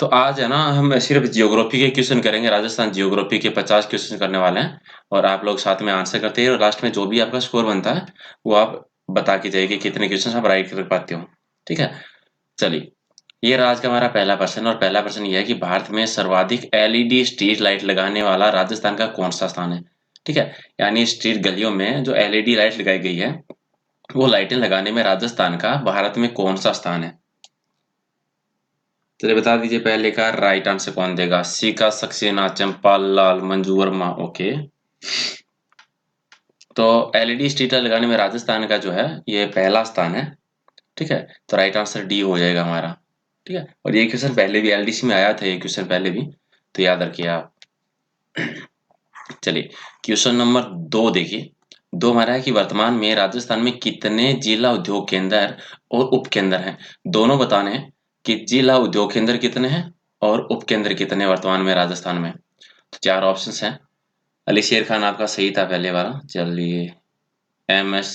तो आज है ना हम सिर्फ ज्योग्राफी के क्वेश्चन करेंगे। राजस्थान ज्योग्राफी के 50 क्वेश्चन करने वाले हैं और आप लोग साथ में आंसर करते हैं और लास्ट में जो भी आपका स्कोर बनता है वो आप बता के जाइए कि कितने क्वेश्चन आप राइट कर पाते हो। ठीक है, चलिए। ये रहा आज का हमारा पहला प्रश्न और पहला प्रश्न ये है कि भारत में सर्वाधिक एलईडी स्ट्रीट लाइट लगाने वाला राजस्थान का कौन सा स्थान है। ठीक है, यानी स्ट्रीट गलियों में जो एलईडी लाइट लगाई गई है वो लाइटें लगाने में राजस्थान का भारत में कौन सा स्थान है। चलिए बता दीजिए पहले का राइट आंसर कौन देगा। सीका, सक्सेना, चंपा लाल, मंजू वर्मा। ओके, तो एलईडी स्ट्रीट लाइट लगाने में राजस्थान का जो है ये पहला स्थान है। ठीक है, तो राइट आंसर डी हो जाएगा हमारा। ठीक है, और ये क्वेश्चन पहले भी एलडीसी में आया था, ये क्वेश्चन पहले भी, तो याद रखिए आप। चलिए क्वेश्चन नंबर 2 देखिए। 2 हमारा है कि वर्तमान में राजस्थान में कितने जिला उद्योग केंद्र और उपकेंद्र हैं। दोनों बताने हैं कि जिला उद्योग केंद्र कितने हैं और उपकेंद्र कितने वर्तमान में राजस्थान में। तो 4 ऑप्शंस हैं। अली शेर खान आपका सही था पहले वाला। चलिए एम एस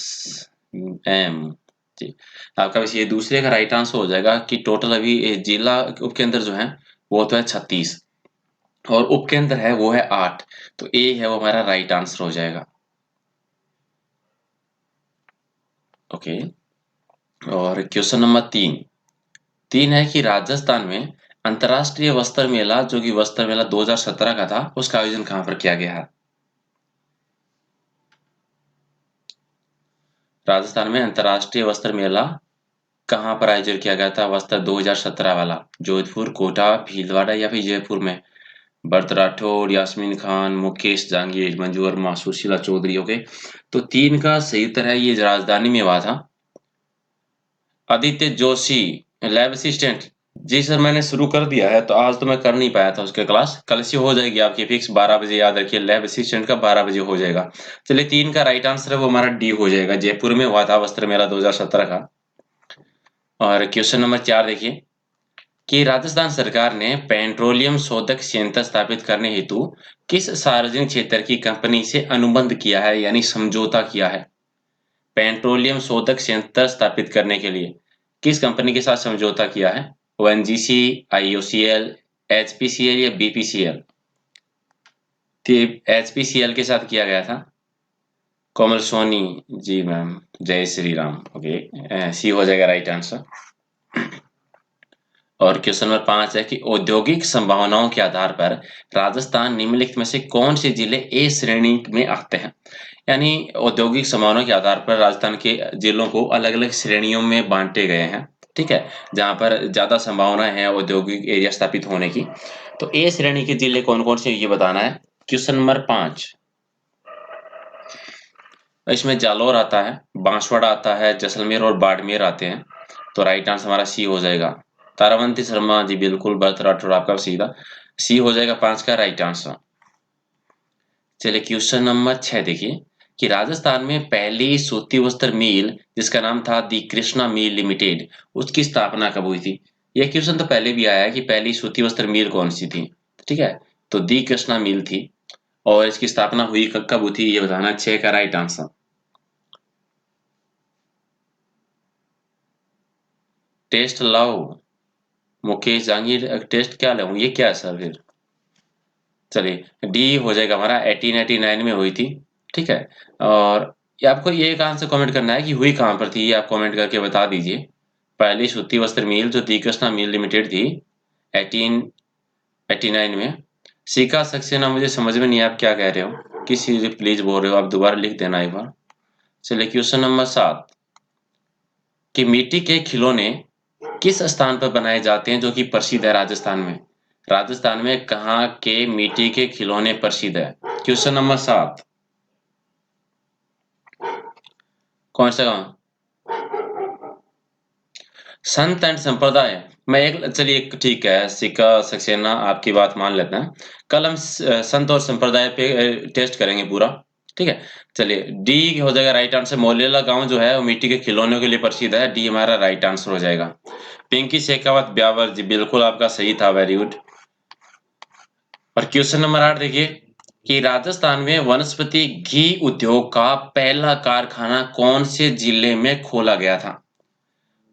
एम जी, आपका वैसे ये दूसरे का राइट आंसर हो जाएगा कि टोटल अभी ये जिला उपकेंद्र जो है वो तो है 36 और उपकेंद्र है वो है 8। तो ए है वो हमारा राइट आंसर हो जाएगा। ओके, और क्वेश्चन नंबर 3 है कि राजस्थान में अंतर्राष्ट्रीय वस्त्र मेला जो कि वस्त्र मेला 2017 का था उसका आयोजन कहाँ पर किया गया है। राजस्थान में अंतर्राष्ट्रीय वस्त्र मेला कहाँ पर आयोजन किया गया था वस्त्र 2017 वाला। जोधपुर, कोटा, भीलवाड़ा या फिर जयपुर में। भरत राठौड़, यास्मीन खान, मुकेश जहांगीर, मंजू वर्मा, सुशीला चौधरी। ओके, तो 3 का सही उत्तर है ये राजधानी में हुआ था। Aditya Joshi, lab assistant. जी सर, मैंने शुरू कर दिया है, तो आज तो मैं कर नहीं पाया था उसके क्लास। कल से हो जाएगी आपकी फिक्स 12 बजे, याद रखिए लैब असिस्टेंट का 12 बजे हो जाएगा। चलिए 3 का राइट आंसर है वो हमारा डी हो जाएगा। जयपुर में हुआ था वस्त्र मेला 2017 का। और क्वेश्चन नंबर 4 देखिए कि राजस्थान सरकार ने पेट्रोलियम शोधक संयंत्र स्थापित करने हेतु किस सार्वजनिक क्षेत्र की कंपनी से अनुबंध किया है, यानी समझौता किया है। पेट्रोलियम शोधक संयंत्र स्थापित करने के लिए किस कंपनी के साथ समझौता किया है। ओएनजीसी, आईओसीएल, एचपीसीएल या बीपीसीएल। एचपीसीएल के साथ किया गया था। कोमल सोनी जी मैम, जय श्री राम। ओके, सी हो जाएगा राइट आंसर। और क्वेश्चन नंबर 5 है कि औद्योगिक संभावनाओं के आधार पर राजस्थान निम्नलिखित में से कौन से जिले ए श्रेणी में आते हैं। यानी औद्योगिक संभावनाओं के आधार पर राजस्थान के जिलों को अलग अलग श्रेणियों में बांटे गए हैं। ठीक है, जहां पर ज्यादा संभावना है औद्योगिक एरिया स्थापित होने की। तो ए श्रेणी के जिले कौन कौन से ये बताना है। क्वेश्चन नंबर 5, इसमें जालौर आता है, बांसवाड़ा आता है, जैसलमेर और बाड़मेर आते हैं। तो राइट आंसर हमारा सी हो जाएगा। तारावंती शर्मा जी बिल्कुल, भरत राठौड़ आपका सीधा सी हो जाएगा 5 का राइट आंसर। चलिए क्वेश्चन नंबर 6 देखिए कि राजस्थान में पहली सूती वस्त्र मिल जिसका नाम था दी कृष्णा मिल लिमिटेड, उसकी स्थापना कब हुई थी। यह क्वेश्चन तो पहले भी आया है कि पहली सूती वस्त्र मिल कौन सी थी। ठीक है, तो दी कृष्णा मिल थी और इसकी स्थापना हुई कब हुई थी ये बताना। 6 का राइट आंसर। टेस्ट लाओ, मुकेश जहांगीर टेस्ट क्या लाऊं, ये क्या है सर फिर। चलिए डी हो जाएगा हमारा, 1889 में हुई थी। ठीक है, और ये आपको ये एक आंसर कमेंट करना है कि हुई कहाँ पर थी, ये आप कमेंट करके बता दीजिए। पहली सूती वस्त्र मिल जो दी कृष्णा मिल लिमिटेड थी 1889 में। सीका सक्सेना मुझे समझ में नहीं, आप क्या कह रहे हो, किस चीज प्लीज बोल रहे हो, आप दोबारा लिख देना एक बार। चलिए क्वेश्चन नंबर 7 कि मिट्टी के खिलौने किस स्थान पर बनाए जाते हैं जो कि प्रसिद्ध है राजस्थान में। राजस्थान में कहाँ के मिट्टी के खिलौने प्रसिद्ध है। क्वेश्चन नंबर 7, कौन सा गाँव। संत एंड संप्रदाय। मैं एक, चलिए ठीक है, सिक्का सक्सेना आपकी बात मान लेते हैं। कल हम संत और संप्रदाय पे टेस्ट करेंगे पूरा। ठीक है, चलिए डी हो जाएगा राइट आंसर। मोलेला गांव जो है वो मिट्टी के खिलौनों के लिए प्रसिद्ध है। डी हमारा राइट आंसर हो जाएगा। पिंकी शेखावत ब्यावर जी बिल्कुल आपका सही था, वेरी गुड। और क्वेश्चन नंबर 8 देखिए कि राजस्थान में वनस्पति घी उद्योग का पहला कारखाना कौन से जिले में खोला गया था।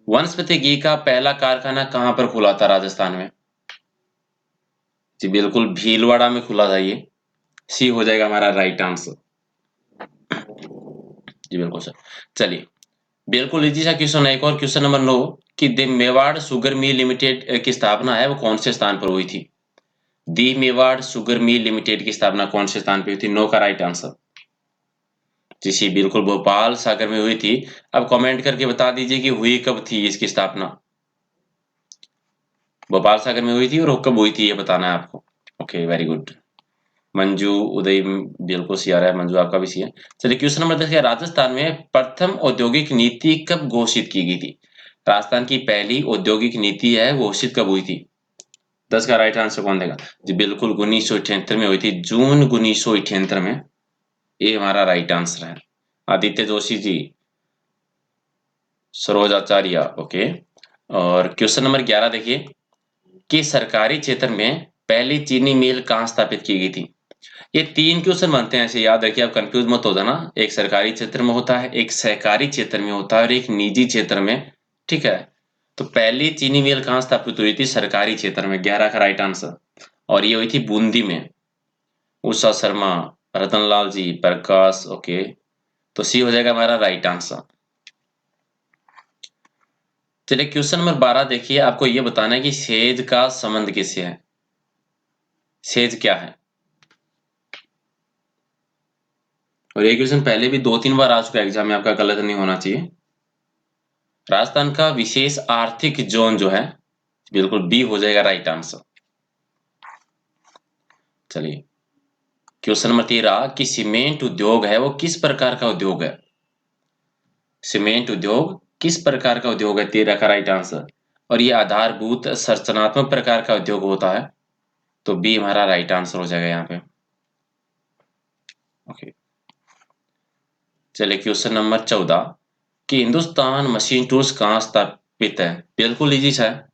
वनस्पति घी का पहला कारखाना कहां पर खुला था राजस्थान में। जी बिल्कुल, भीलवाड़ा में खुला था ये। सी हो जाएगा हमारा राइट आंसर। जी बिल्कुल सर। चलिए, बिल्कुल इजी सा क्वेश्चन है, एक और क्वेश्चन नंबर 9 कि the Mewar sugar mill limited की स्थापना है वो कौन से स्थान पर हुई थी? दी मेवाड़ शुगर मिल लिमिटेड की स्थापना कौन से स्थान पर हुई थी? नो का राइट आंसर। जी सी बिल्कुल भोपाल सागर में हुई थी। अब कमेंट करके बता दीजिए कि हुई कब थी इसकी स्थापना। भोपाल सागर में हुई थी और कब हुई थी ये बताना है आपको। Okay very good. Manju Uday बिल्कुल सी आ रहा है, मंजू आपका भी सी है। चलिए क्वेश्चन नंबर 10 है, राजस्थान में प्रथम औद्योगिक नीति कब घोषित की गई थी? राजस्थान की पहली औद्योगिक नीति है घोषित कब हुई थी? 10 का राइट आंसर कौन देगा? जी बिल्कुल 1978 में हुई थी, जून 1978 में। ये हमारा राइट आंसर है। आदित्य जोशी जी, सरोज आचार्य, ओके। और क्वेश्चन नंबर 11 देखिए कि सरकारी क्षेत्र में पहली चीनी मिल कहाँ स्थापित की गई थी? ये 3 क्वेश्चन बनते हैं, ऐसे याद रखिए, आप कंफ्यूज मत हो जाना। एक सरकारी क्षेत्र में होता है, एक सहकारी क्षेत्र में होता है और एक निजी क्षेत्र में। ठीक है, तो पहली चीनी मिल कहाँ स्थापित हुई थी? सरकारी क्षेत्र में, 11 का राइट आंसर। और ये हुई थी बूंदी में। उषा शर्मा, रतनलाल जी, प्रकाश, ओके। तो सी हो जाएगा हमारा राइट आंसर। चलिए क्वेश्चन नंबर 12 देखिए, आपको ये बताना है कि सेज का संबंध किससे है? सेज क्या है? और ये क्वेश्चन पहले भी 2-3 बार आ चुका है एग्जाम में, आपका गलत नहीं होना चाहिए। राजस्थान का विशेष आर्थिक जोन जो है, बिल्कुल बी हो जाएगा राइट आंसर। चलिए क्वेश्चन नंबर 13 कि सीमेंट उद्योग है वो किस प्रकार का उद्योग है? सीमेंट उद्योग किस प्रकार का उद्योग है? 13 का राइट आंसर। और ये आधारभूत संरचनात्मक प्रकार का उद्योग होता है, तो बी हमारा राइट आंसर हो जाएगा यहाँ पे। ओके। चलिए क्वेश्चन नंबर 14 कि हिंदुस्तान मशीन टूल्स कहाँ स्थापित है? बिल्कुल इजी सा है।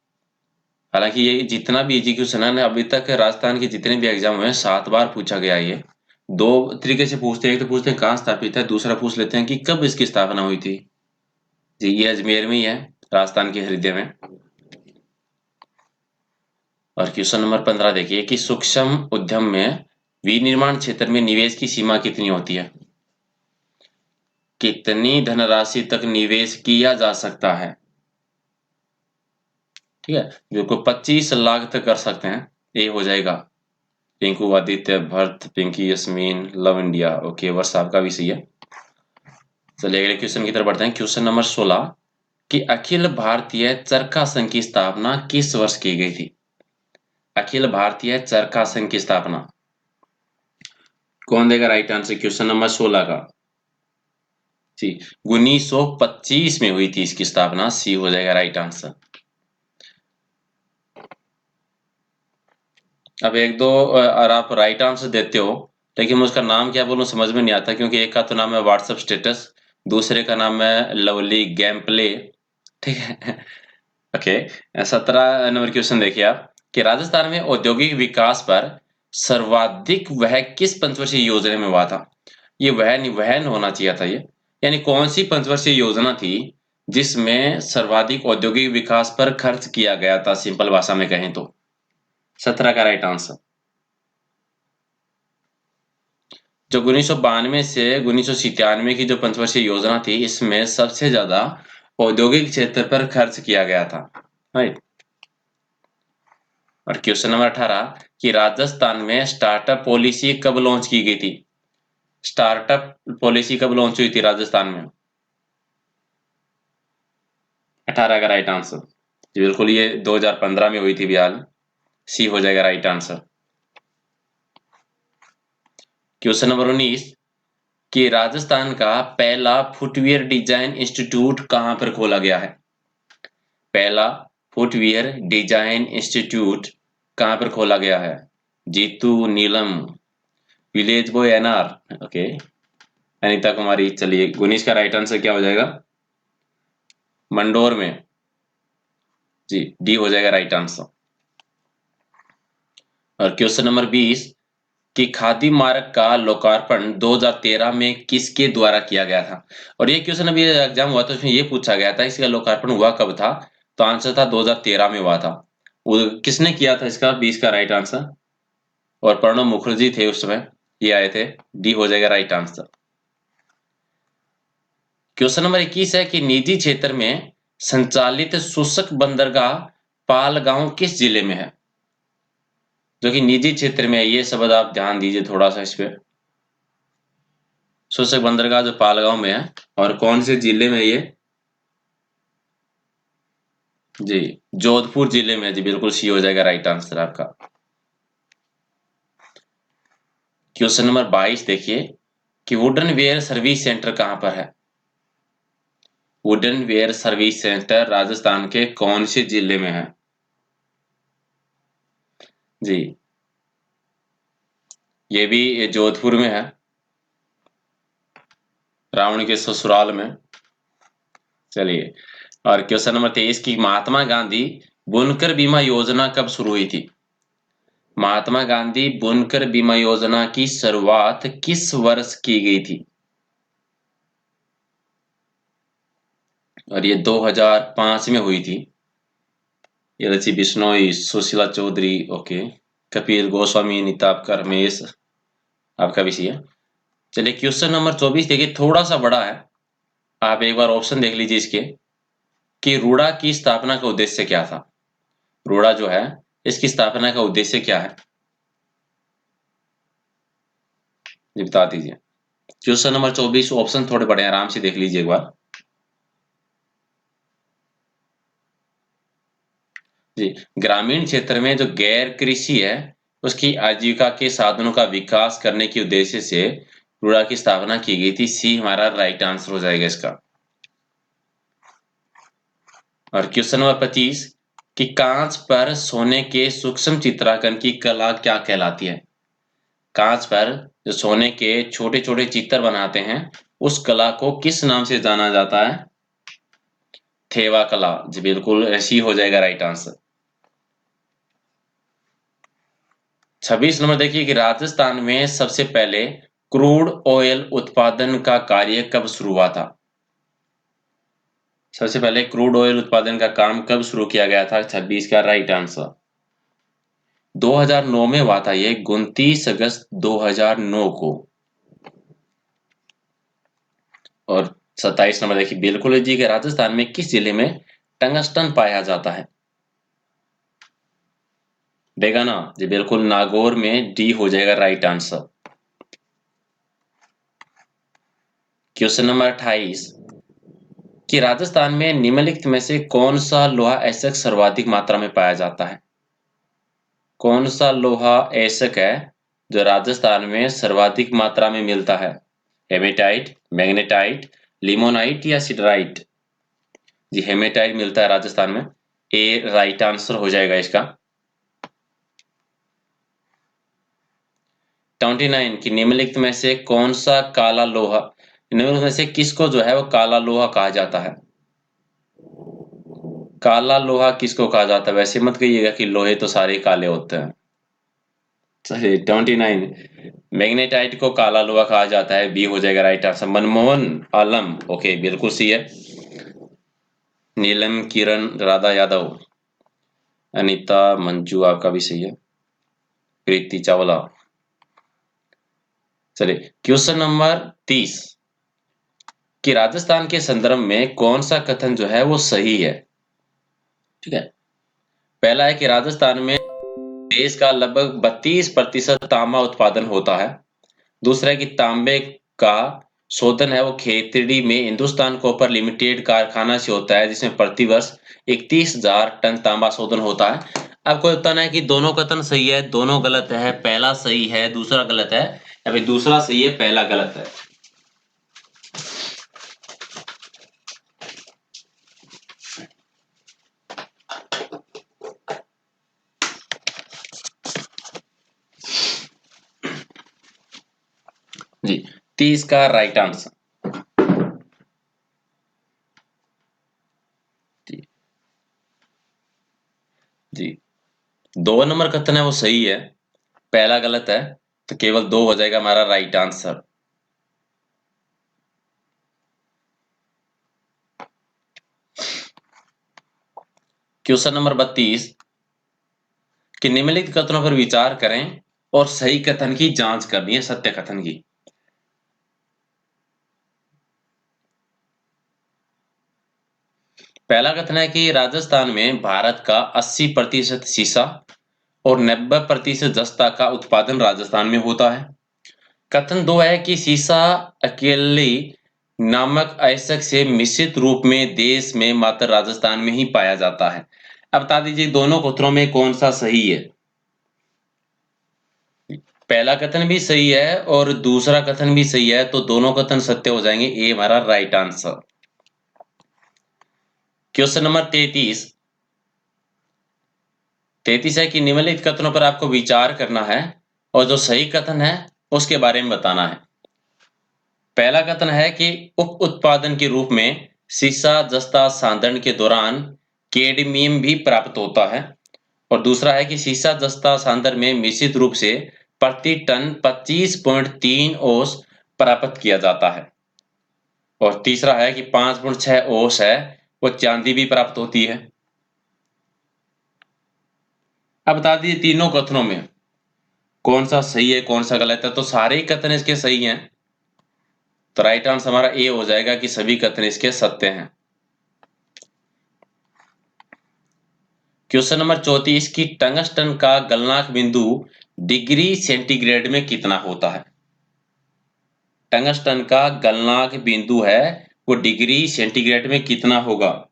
हालांकि ये जितना भी इजी क्वेश्चन है ना, अभी तक राजस्थान के जितने भी एग्जाम हुए हैं 7 बार पूछा गया है ये। 2 तरीके से पूछते हैं, एक तो पूछते हैं कहाँ स्थापित है, दूसरा पूछ लेते हैं कि कब इसकी स्थापना हुई थी। जी ये अजमेर में ही है, राजस्थान के हृदय में। और क्वेश्चन नंबर 15 देखिए कि सूक्ष्म उद्यम में विनिर्माण क्षेत्र में निवेश की सीमा कितनी होती है? कितनी धनराशि तक निवेश किया जा सकता है? ठीक है, बिल्कुल 25 लाख तक कर सकते हैं, ये हो जाएगा। Pinku, Aditya, Bharat, Pinki, Yasmeen, love India, okay, वर्ष आपका भी सही है। चलिए अगले क्वेश्चन की तरफ बढ़ते हैं। क्वेश्चन नंबर 16 कि अखिल भारतीय चरखा संघ की स्थापना किस वर्ष की गई थी? अखिल भारतीय चरखा संघ की स्थापना कौन देगा राइट आंसर क्वेश्चन नंबर 16 का? जी 1925 में हुई थी इसकी स्थापना, सी हो जाएगा राइट आंसर। अब एक दो अगर आप राइट आंसर देते हो, लेकिन मैं उसका नाम क्या बोलूं समझ में नहीं आता, क्योंकि एक का तो नाम है व्हाट्सएप स्टेटस, दूसरे का नाम है लवली गेम प्ले। ठीक है। ओके। 17 नंबर क्वेश्चन देखिए आप कि राजस्थान में औद्योगिक विकास पर सर्वाधिक वह किस पंचवर्षीय योजना में हुआ था? ये वह नहीं, वहन होना चाहिए था ये। यानी कौन सी पंचवर्षीय योजना थी जिसमें सर्वाधिक औद्योगिक विकास पर खर्च किया गया था, सिंपल भाषा में कहें तो? 17 का राइट आंसर। जो 1992 से 1997 की जो पंचवर्षीय योजना थी, इसमें सबसे ज्यादा औद्योगिक क्षेत्र पर खर्च किया गया था, राइट। और क्वेश्चन नंबर 18 कि राजस्थान में स्टार्टअप पॉलिसी कब लॉन्च की गई थी? स्टार्टअप पॉलिसी कब लॉन्च हुई थी राजस्थान में? 18 का राइट आंसर। जी बिल्कुल, ये 2015 में हुई थी बिहार। सी हो जाएगा राइट आंसर। क्वेश्चन नंबर 19 कि राजस्थान का पहला फुटवियर डिजाइन इंस्टीट्यूट कहां पर खोला गया है? पहला फुटवियर डिजाइन इंस्टीट्यूट कहां पर खोला गया है? Jeetu, Neelam, village boy, NR, okay, Anita Kumari. चलिए 19 का राइट आंसर क्या हो जाएगा? मंडोर में। जी डी हो जाएगा राइट आंसर। और क्वेश्चन नंबर 20 कि खादी मार्ग का लोकार्पण 2013 में किसके द्वारा किया गया था? और ये क्वेश्चन अभी एग्जाम हुआ था, उसमें ये पूछा गया था इसका लोकार्पण हुआ कब था? तो आंसर था 2013 में हुआ था। वो किसने किया था इसका? 20 का राइट आंसर। और प्रणब मुखर्जी थे उस समय, ये आए थे। डी हो जाएगा राइट आंसर। क्वेश्चन नंबर 21 है कि निजी क्षेत्र में संचालित शुष्क बंदरगाह पालगांव किस जिले में है? जो कि निजी क्षेत्र में है, ये शब्द आप ध्यान दीजिए थोड़ा सा इस पे। शुष्क बंदरगाह जो पालगांव में है, और कौन से जिले में ये? जी, जोधपुर जिले में। जी बिल्कुल, सी हो जाएगा राइट आंसर आपका। क्वेश्चन नंबर 22 देखिए कि वुडन वेयर सर्विस सेंटर कहां पर है? Wooden ware service centre Rajasthan के कौन से जिले में है? जी, ये भी जोधपुर में है, रावण के ससुराल में। चलिए, और क्वेश्चन नंबर 23 की महात्मा गांधी बुनकर बीमा योजना कब शुरू हुई थी? महात्मा गांधी बुनकर बीमा योजना की शुरुआत किस वर्ष की गई थी? और ये 2005 में हुई थी। ये रची बिश्नोई, सुशीला चौधरी, ओके, कपिल गोस्वामी, नीताब का रमेश, आपका भी सी है। चलिए क्वेश्चन नंबर 24 देखिए, थोड़ा सा बड़ा है, आप एक बार ऑप्शन देख लीजिए इसके कि रूड़ा की स्थापना का उद्देश्य क्या था? रूड़ा जो है, इसकी स्थापना का उद्देश्य क्या है? ये बता दीजिए। क्वेश्चन नंबर 24 ऑप्शन थोड़े बड़े, आराम से देख लीजिए एक बार। जी, ग्रामीण क्षेत्र में जो गैर कृषि है उसकी आजीविका के साधनों का विकास करने के उद्देश्य से रूड़ा की स्थापना की गई थी। सी हमारा राइट आंसर हो जाएगा इसका। और क्वेश्चन नंबर 25 कि कांच पर सोने के सूक्ष्म चित्रांकन की कला क्या कहलाती है? कांच पर जो सोने के छोटे छोटे चित्र बनाते हैं, उस कला को किस नाम से जाना जाता है? थेवा कला। जी बिल्कुल, ऐसी हो जाएगा राइट आंसर। 26 नंबर देखिए कि राजस्थान में सबसे पहले क्रूड ऑयल उत्पादन का कार्य कब शुरू हुआ था? सबसे पहले क्रूड ऑयल उत्पादन का काम कब शुरू किया गया था? 26 का राइट आंसर 2009 में हुआ था, ये 29 अगस्त 2009 को। और 27 नंबर देखिए, बिल्कुल जी के राजस्थान में किस जिले में टंगस्टन पाया जाता है? डेगाना। जी बिल्कुल, नागौर में। डी हो जाएगा राइट आंसर। क्वेश्चन नंबर 28 कि राजस्थान में निम्नलिखित में से कौन सा लोहा ऐसक सर्वाधिक मात्रा में पाया जाता है? कौन सा लोहा ऐसक है जो राजस्थान में सर्वाधिक मात्रा में मिलता है? हेमेटाइट, मैग्नेटाइट, लिमोनाइट या सिडराइट? जी, हेमेटाइट मिलता है राजस्थान में। ए राइट आंसर हो जाएगा इसका। 29 की निम्नलिखित में से कौन सा काला लोहा, निम्नलिखित में से किसको जो है वो काला लोहा कहा जाता है? काला लोहा किसको कहा जाता है? वैसे मत कहिएगा कि लोहे तो सारे काले होते हैं। सही, 29 मैग्नेटाइट को काला लोहा कहा जाता है। बी हो जाएगा राइट आंसर। मनमोहन आलम, ओके बिल्कुल सी है। नीलम किरण राधा यादव, अनीता मंजू, आपका भी सही है। प्रीति चावला। चलिए क्वेश्चन नंबर 30 कि राजस्थान के संदर्भ में कौन सा कथन जो है वो सही है? ठीक है, पहला है कि राजस्थान में देश का लगभग 32% तांबा उत्पादन होता है। दूसरा है कि तांबे का शोधन है वो खेतड़ी में हिंदुस्तान कॉपर लिमिटेड कारखाना से होता है, जिसमें प्रतिवर्ष 31,000 टन तांबा शोधन होता है। आपको बताना है कि दोनों कथन सही है, दोनों गलत है, पहला सही है दूसरा गलत है, या फिर दूसरा सही है पहला गलत है। जी, 30 का राइट आंसर। जी जी, 2 नंबर कथन है वो सही है, पहला गलत है, तो केवल 2 हो जाएगा हमारा राइट आंसर। क्वेश्चन नंबर 32 कि निम्नलिखित कथनों पर विचार करें और सही कथन की जांच करनी है, सत्य कथन की। पहला कथन है कि राजस्थान में भारत का 80% सीसा और 90% जस्ता का उत्पादन राजस्थान में होता है। कथन दो है कि सीसा अकेली नामक अयस्क से मिश्रित रूप में देश में मात्र राजस्थान में ही पाया जाता है। अब बता दीजिए दोनों कथनों में कौन सा सही है। पहला कथन भी सही है और दूसरा कथन भी सही है, तो दोनों कथन सत्य हो जाएंगे। ए हमारा राइट आंसर। क्वेश्चन नंबर 33 है कि निम्नलिखित कथनों पर आपको विचार करना है और जो सही कथन है उसके बारे में बताना है। पहला कथन है कि उप उत्पादन के रूप में सीसा जस्ता सांधन के दौरान कैडमियम भी प्राप्त होता है। और दूसरा है कि सीसा जस्ता सांधन में मिश्रित रूप से प्रति टन 25.3 ओस प्राप्त किया जाता है। और तीसरा है कि 5.6 ओस है वो चांदी भी प्राप्त होती है। अब बता दीजिए तीनों कथनों में कौन सा सही है कौन सा गलत है। तो सारे ही कथन इसके सही हैं, तो राइट आंसर हमारा ए हो जाएगा कि सभी कथन इसके सत्य हैं। क्वेश्चन नंबर 34 की टंगस्टन का गलनांक बिंदु डिग्री सेंटीग्रेड में कितना होता है। टंगस्टन का गलनांक बिंदु है वो डिग्री सेंटीग्रेड में कितना होगा।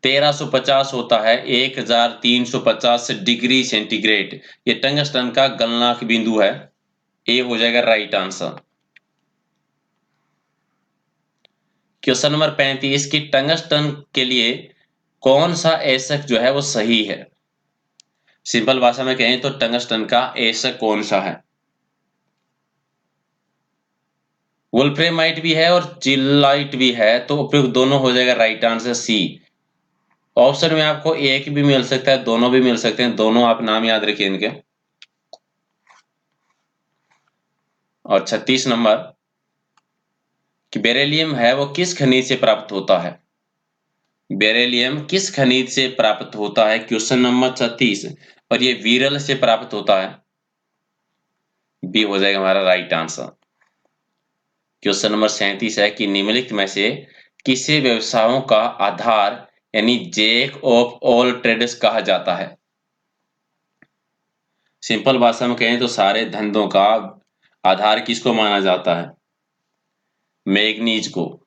1350 होता है, 1350 डिग्री सेंटीग्रेड ये टंगस्टन का गलनांक बिंदु है। ए हो जाएगा राइट आंसर। क्वेश्चन नंबर 35 की टंगस्टन के लिए कौन सा एसक जो है वो सही है। सिंपल भाषा में कहें तो टंगस्टन का एसक कौन सा है। वोल्फ्रेमाइट भी है और चिल्लाइट भी है, तो उपयुक्त दोनों हो जाएगा राइट आंसर सी। ऑप्शन में आपको एक भी मिल सकता है, दोनों भी मिल सकते हैं, दोनों आप नाम याद रखिए इनके। और 36 नंबर कि बेरिलियम है वो किस खनिज से प्राप्त होता है। बेरिलियम किस खनिज से प्राप्त होता है, क्वेश्चन नंबर 36, और ये विरल से प्राप्त होता है। बी हो जाएगा हमारा राइट आंसर। क्वेश्चन नंबर 37 है कि निम्नलिखित में से किसे व्यवसायों का आधार यानी जैक ऑफ ऑल ट्रेड्स कहा जाता है। सिंपल भाषा में कहें तो सारे धंधों का आधार किसको माना जाता है, मैग्नीज को।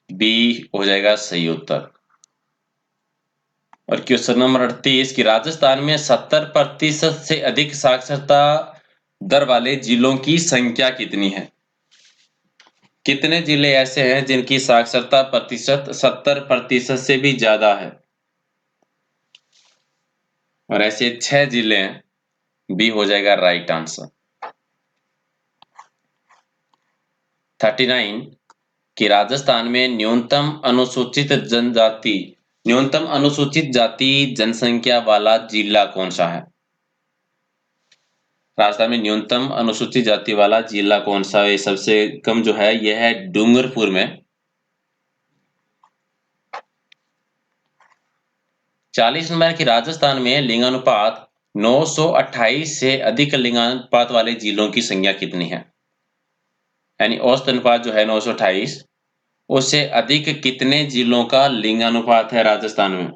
बी हो जाएगा सही उत्तर। और क्वेश्चन नंबर 38 कि राजस्थान में 70% से अधिक साक्षरता दर वाले जिलों की संख्या कितनी है। कितने जिले ऐसे हैं जिनकी साक्षरता प्रतिशत 70% से भी ज्यादा है। और ऐसे 6 जिले हैं। बी हो जाएगा राइट आंसर। 39 कि राजस्थान में न्यूनतम अनुसूचित जाति जनसंख्या वाला जिला कौन सा है। राजस्थान में न्यूनतम अनुसूचित जाति वाला जिला कौन सा है, सबसे कम जो है यह है डूंगरपुर में। 40 नंबर की राजस्थान में लिंगानुपात 928 से अधिक लिंगानुपात वाले जिलों की संख्या कितनी है। यानी औसत अनुपात जो है 928, उससे अधिक कितने जिलों का लिंगानुपात है राजस्थान में।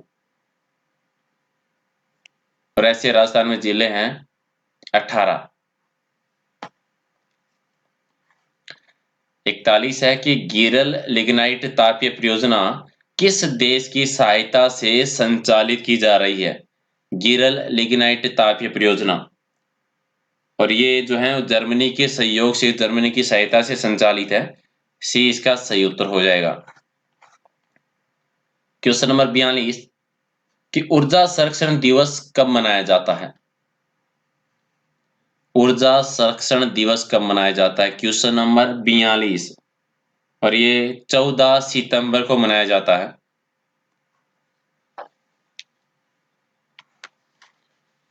और ऐसे राजस्थान में जिले हैं 18। 41 है कि गिरल लिग्नाइट तापीय परियोजना किस देश की सहायता से संचालित की जा रही है। गिरल लिग्नाइट तापीय परियोजना, और ये जो है जर्मनी के सहयोग से, जर्मनी की सहायता से संचालित है। सी इसका सही उत्तर हो जाएगा। क्वेश्चन नंबर 42 कि ऊर्जा संरक्षण दिवस कब मनाया जाता है। ऊर्जा संरक्षण दिवस कब मनाया जाता है, क्वेश्चन नंबर 42, और ये 14 सितंबर को मनाया जाता है।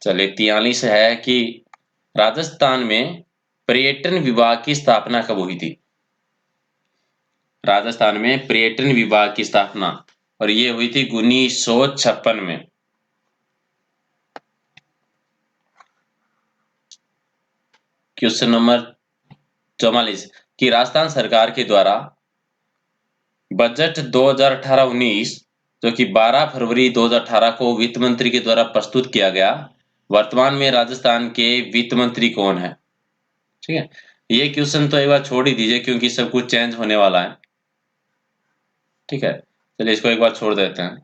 चलिए 43 है कि राजस्थान में पर्यटन विभाग की स्थापना कब हुई थी। राजस्थान में पर्यटन विभाग की स्थापना, और ये हुई थी 1956 में। क्वेश्चन नंबर 44 कि राजस्थान सरकार के द्वारा बजट 2018-19 जो कि 12 फरवरी 2018 को वित्त मंत्री के द्वारा प्रस्तुत किया गया। वर्तमान में राजस्थान के वित्त मंत्री कौन है? ठीक है, ये क्वेश्चन तो एक बार छोड़ ही दीजिए क्योंकि सब कुछ चेंज होने वाला है। ठीक है, चलिए इसको एक बार छोड़ देते हैं।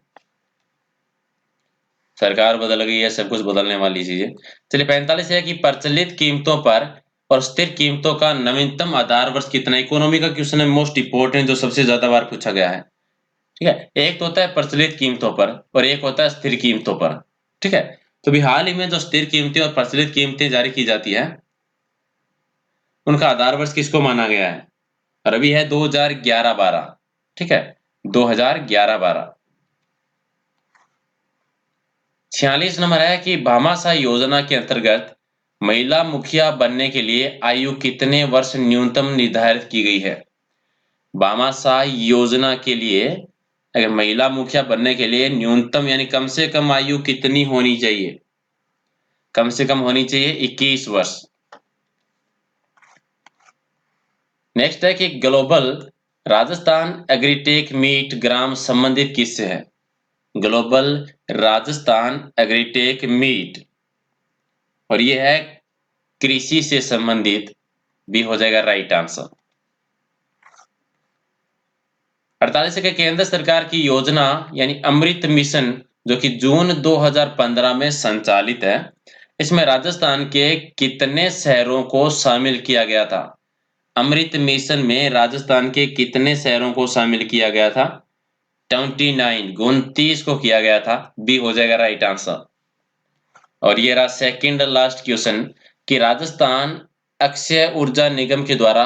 सरकार बदल गई है, सब कुछ बदलने वाली चीजें। चलिए 45 है कि प्रचलित कीमतों पर और स्थिर कीमतों का नवीनतम आधार वर्ष कितना? इकोनॉमी का क्वेश्चन है, मोस्ट इंपोर्टेंट, जो सबसे ज्यादा बार पूछा गया है। ठीक है, एक तो होता है प्रचलित कीमतों पर और एक होता है स्थिर कीमतों पर। ठीक है, तो अभी हाल ही में जो स्थिर कीमतें और प्रचलित कीमतें जारी की जाती है उनका आधार वर्ष किसको माना गया है? और अभी है 2011-12। ठीक है, 2011-12। 46 नंबर है कि भामाशाह योजना के अंतर्गत महिला मुखिया बनने के लिए आयु कितने वर्ष न्यूनतम निर्धारित की गई है? भामाशाह योजना के लिए अगर महिला मुखिया बनने के लिए न्यूनतम यानी कम से कम आयु कितनी होनी चाहिए? कम से कम होनी चाहिए 21 वर्ष। नेक्स्ट है कि ग्लोबल राजस्थान एग्रीटेक मीट ग्राम संबंधित किससे है? ग्लोबल राजस्थान एग्रीटेक मीट, और ये है कृषि से संबंधित, भी हो जाएगा राइट आंसर। 48 के केंद्र सरकार की योजना यानी अमृत मिशन जो कि जून 2015 में संचालित है, इसमें राजस्थान के कितने शहरों को शामिल किया गया था? अमृत मिशन में राजस्थान के कितने शहरों को शामिल किया गया था? 29 को किया गया था, बी हो जाएगा राइट आंसर। और ये रहा सेकंड लास्ट क्वेश्चन कि राजस्थान अक्षय ऊर्जा निगम के द्वारा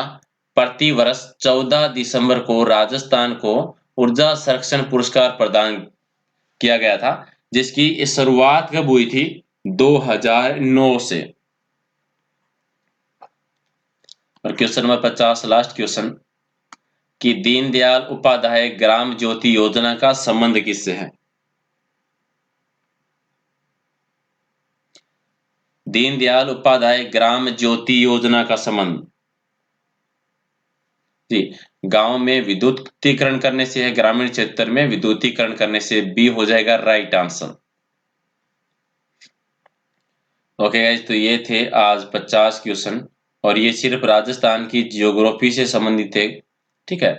प्रति वर्ष 14 दिसंबर को राजस्थान को ऊर्जा संरक्षण पुरस्कार प्रदान किया गया था, जिसकी शुरुआत कब हुई थी? 2009 से। और क्वेश्चन नंबर 50 लास्ट क्वेश्चन कि दीनदयाल उपाध्याय ग्राम ज्योति योजना का संबंध किससे है? दीनदयाल उपाध्याय ग्राम ज्योति योजना का संबंध जी गांव में विद्युतीकरण करने से है, ग्रामीण क्षेत्र में विद्युतीकरण करने से, बी हो जाएगा राइट आंसर। ओके गाइस, तो ये थे आज 50 क्वेश्चन और ये सिर्फ राजस्थान की जियोग्राफी से संबंधित थे। ठीक है,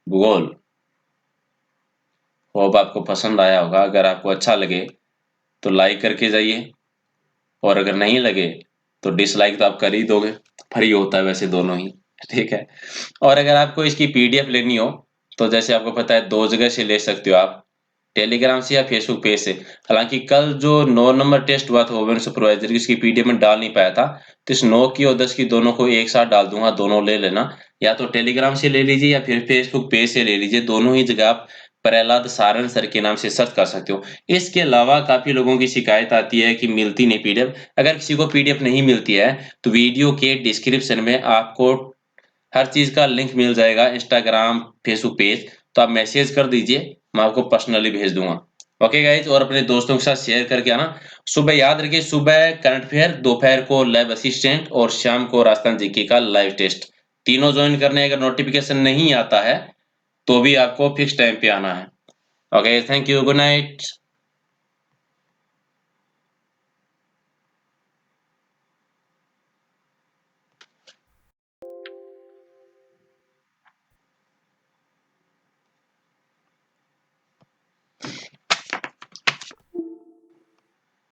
भूगोल। होप आपको पसंद आया होगा। अगर आपको अच्छा लगे तो लाइक करके जाइए, और अगर नहीं लगे तो डिसलाइक तो आप कर ही दोगे, फ्री होता है वैसे दोनों ही। ठीक है, और अगर आपको इसकी पीडीएफ लेनी हो तो जैसे आपको पता है 2 जगह से ले सकते हो आप, टेलीग्राम से या फेसबुक पेज से। हालांकि कल जो 9 नंबर टेस्ट हुआ था वुमेन सुपरवाइजर की, इसकी पीडीएफ में डाल नहीं पाया था, तो इस 9 की और 10 की दोनों को एक साथ डाल दूंगा, दोनों ले लेना। या तो टेलीग्राम से ले लीजिए या फिर फेसबुक पेज से ले लीजिए, दोनों ही जगह आप प्रहलाद सारन सर के नाम से सर्च कर सकते हो। इसके अलावा काफी लोगों की शिकायत आती है कि मिलती नहीं पीडीएफ। अगर किसी को पीडीएफ नहीं मिलती है तो वीडियो के डिस्क्रिप्शन में आपको हर चीज का लिंक मिल जाएगा, इंस्टाग्राम फेसबुक पेज, तो आप मैसेज कर दीजिए, मैं आपको पर्सनली भेज दूंगा। ओके गाइज, और अपने दोस्तों के साथ शेयर करके आना। सुबह याद रखिए, सुबह करंट अफेयर, दोपहर को लैब असिस्टेंट और शाम को राजस्थान जीके का लाइव टेस्ट, तीनों ज्वाइन करने। अगर नोटिफिकेशन नहीं आता है तो भी आपको फिक्स टाइम पे आना है। Okay, thank you, good night.